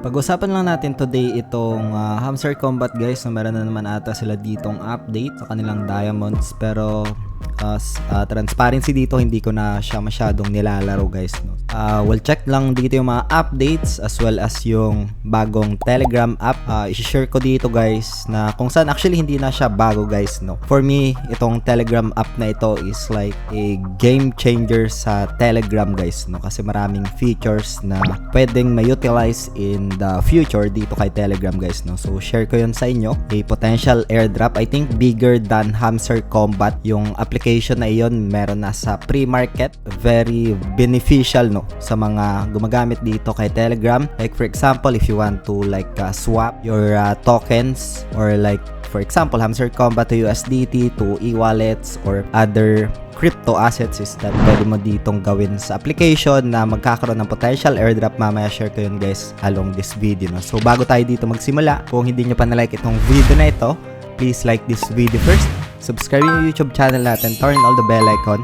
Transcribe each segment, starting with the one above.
Pag-usapan lang natin today itong Hamster Combat guys, na meron na naman ata sila ditong update sa kanilang diamonds, pero transparency dito hindi ko na siya masyadong nilalaro guys, no? We'll check lang dito yung mga updates as well as yung bagong Telegram app. I-share ko dito guys na kung saan actually hindi na siya bago guys, no? For me, itong Telegram app na ito is like a game changer sa Telegram guys, no? Kasi maraming features na pwedeng ma-utilize in the future dito kay Telegram guys, no? So share ko yun sa inyo. A potential airdrop, I think bigger than Hamster Combat yung application na iyon, meron na sa pre-market. Very beneficial, no, sa mga gumagamit dito kay Telegram. Like for example, if you want to like swap your tokens, or like for example Hamster Combat to USDT to e-wallets or other crypto assets, is that pwede mo ditong gawin sa application na magkakaroon ng potential airdrop. Mamaya share ko yun guys along this video, no? So bago tayo dito magsimula, kung hindi nyo pa na-like itong video na ito, please like this video first, subscribe yung YouTube channel natin, turn all the bell icon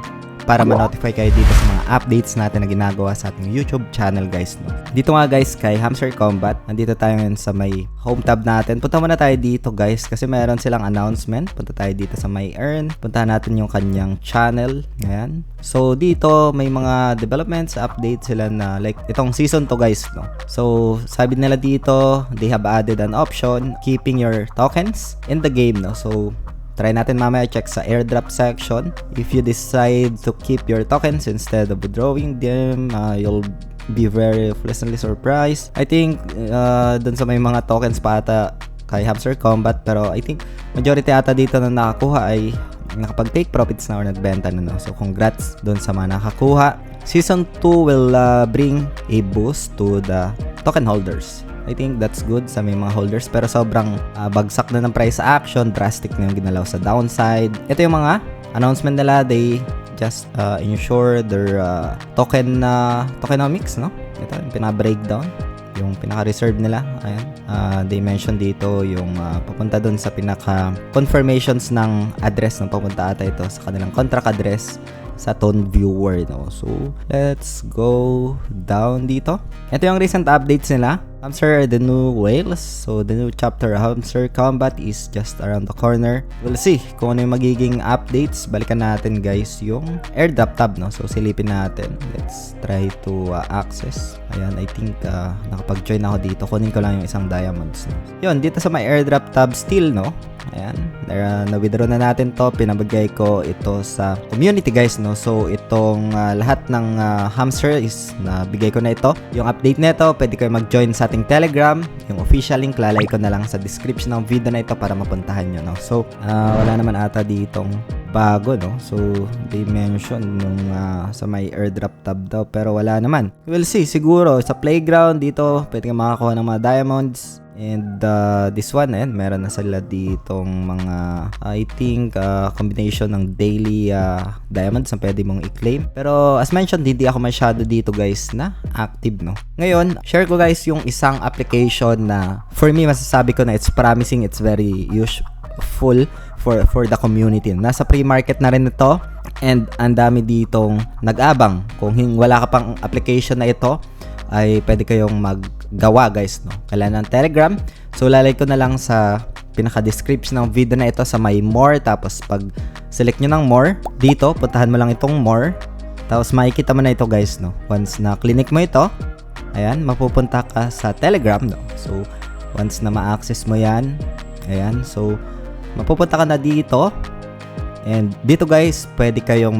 para ma-notify kayo dito sa mga updates natin na ginagawa sa ating YouTube channel guys, no? Dito nga guys kay Hamster Combat, nandito tayo ngayon sa may home tab natin. Punta muna tayo dito guys kasi meron silang announcement. Punta tayo dito sa may earn, puntahan natin yung kanyang channel. Ayan. So dito may mga developments, update sila na like itong season 2 guys, no? So sabi nila dito, they have added an option keeping your tokens in the game, no? So try natin mamaya check sa airdrop section. If you decide to keep your tokens instead of withdrawing them, you'll be very pleasantly surprised. I think dun sa may mga tokens pa ata kay Hamster Combat, pero I think majority ata dito na nakakuha ay nakapag-take profits na or nagbenta na, no? So congrats dun sa mga nakakuha. Season 2 will bring a boost to the token holders. I think that's good sa may mga holders, pero sobrang bagsak na ng price action, drastic na yung ginalaw sa downside. Ito yung mga announcement nila, they just ensure their tokenomics, no? Ito yung pinaka-breakdown, yung pinaka-reserve nila. Ayan. They mention dito yung papunta dun sa pinaka-confirmations ng address ng papunta ata ito sa kanilang contract address sa Tone Viewer, no? So, let's go down dito. Ito yung recent updates nila. Hamster the new whales. So, the new chapter of Hamster Combat is just around the corner. We'll see kung ano yung magiging updates. Balikan natin guys yung airdrop tab, no? So, silipin natin. Let's try to access. Ayan, I think nakapag-join ako dito. Kunin ko lang yung isang diamonds, no? Yun, dito sa my airdrop tab still, no? Ayan, na-withdraw na natin to. Pinabagay ko ito sa community guys, no? So itong lahat ng hamster is nabigay ko na ito. Yung update nito, pwede kayo mag-join sa ating Telegram. Yung official link, lalagay ko na lang sa description ng video na ito para mapuntahan nyo, no? So wala naman ata ditong bago, no? So they mention nung sa may airdrop tab daw, pero wala naman. We'll see, siguro sa playground dito pwede kang makakuha ng mga diamonds. And this one, meron na sila ditong mga I think combination ng daily diamonds na pwede mong i-claim. Pero as mentioned, hindi ako masyado dito guys na active, no? Ngayon, share ko guys yung isang application na for me masasabi ko na it's promising, it's very useful for the community. Nasa pre-market na rin ito, and ang dami ditong nag-abang. Kung wala ka pang application na ito, ay pwede kayong maggawa guys, no? Kailangan ng Telegram. So lalagay ko na lang sa pinaka-description ng video na ito sa may more. Tapos pag select nyo ng more, dito puntahan mo lang itong more. Tapos makikita mo na ito guys, no? Once na click mo ito, ayan, mapupunta ka sa Telegram, no? So once na ma-access mo yan, ayan, so mapupunta ka na dito. And dito guys, pwede kayong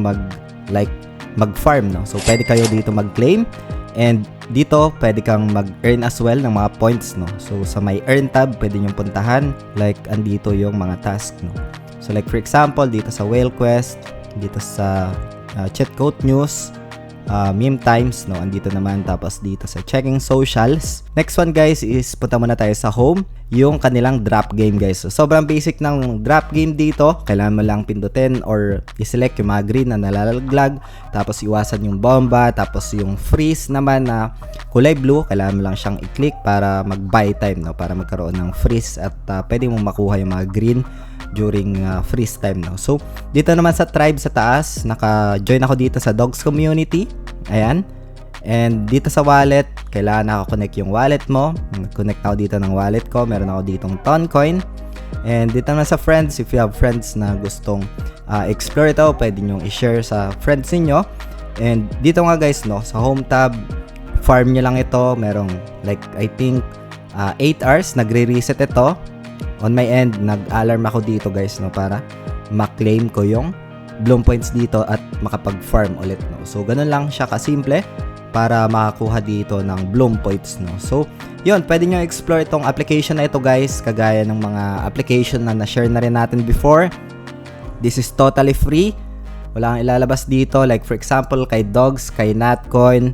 mag-farm, no? So pwede kayo dito mag-claim. And dito, pwede kang mag-earn as well ng mga points, no? So, sa may earn tab, pwede nyo puntahan. Like, andito yung mga task, no? So, like for example, dito sa Whale Quest, dito sa Chat Code News, Meme Times, no? Andito naman. Tapos dito sa Checking Socials. Next one, guys, is punta muna tayo sa Home. Yung kanilang drop game, guys. So, sobrang basic ng drop game dito. Kailangan mo lang pindutin or i-select yung mga green na nalalaglag. Tapos, iwasan yung bomba. Tapos, yung freeze naman na kulay blue. Kailangan mo lang siyang i-click para mag-buy time, no? Para magkaroon ng freeze at pwede mong makuha yung mga green during freeze time, no? So, dito naman sa tribe sa taas, naka-join ako dito sa dogs community. Ayan. And dito sa wallet, kailangan nakakonect yung wallet mo. Connect ako dito ng wallet ko. Meron ako ditong Toncoin. And dito na sa friends, if you have friends na gustong explore ito, pwede nyo i-share sa friends niyo. And dito nga guys, no, sa home tab, farm nyo lang ito. Merong like, I think, 8 hours, nagre-reset ito. On my end, nag-alarm ako dito guys, no, para ma-claim ko yung Bloom Points dito at makapag-farm ulit, no. So, ganun lang siya kasimple para makakuha dito ng Bloom Points, no. So, yun, pwede nyo explore itong application na ito guys, kagaya ng mga application na na-share na rin natin before. This is totally free. Wala kang ilalabas dito, like for example, kay Dogs, kay Natcoin,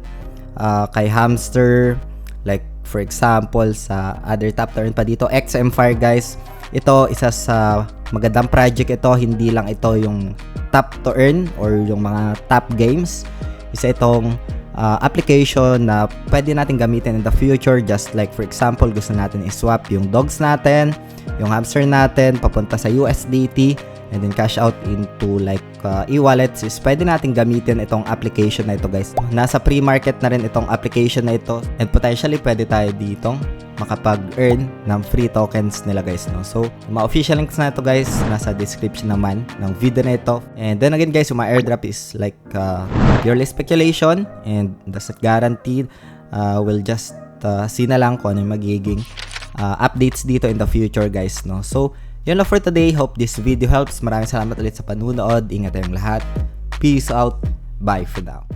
kay Hamster, like for example, sa other top to earn pa dito, XMFire guys. Ito, isa sa magandang project ito. Hindi lang ito yung top to earn or yung mga top games. Isa itong application na pwede natin gamitin in the future. Just like for example, gusto natin i-swap yung dogs natin, yung hamster natin, papunta sa USDT, and then cash out into like e-wallets. Is pwede natin gamitin itong application na ito guys. Nasa pre-market na rin itong application na ito, and potentially pwede tayo ditong makapag-earn ng free tokens nila guys, no. So yung mga official links na ito guys, nasa description naman ng video na ito. And then again guys, yung mga airdrop is like purely speculation and that's not guaranteed. We'll just see na lang kung ano yung magiging updates dito in the future guys, no. So yun lang for today. Hope this video helps. Maraming salamat ulit sa panunood. Ingat tayong lahat. Peace out. Bye for now.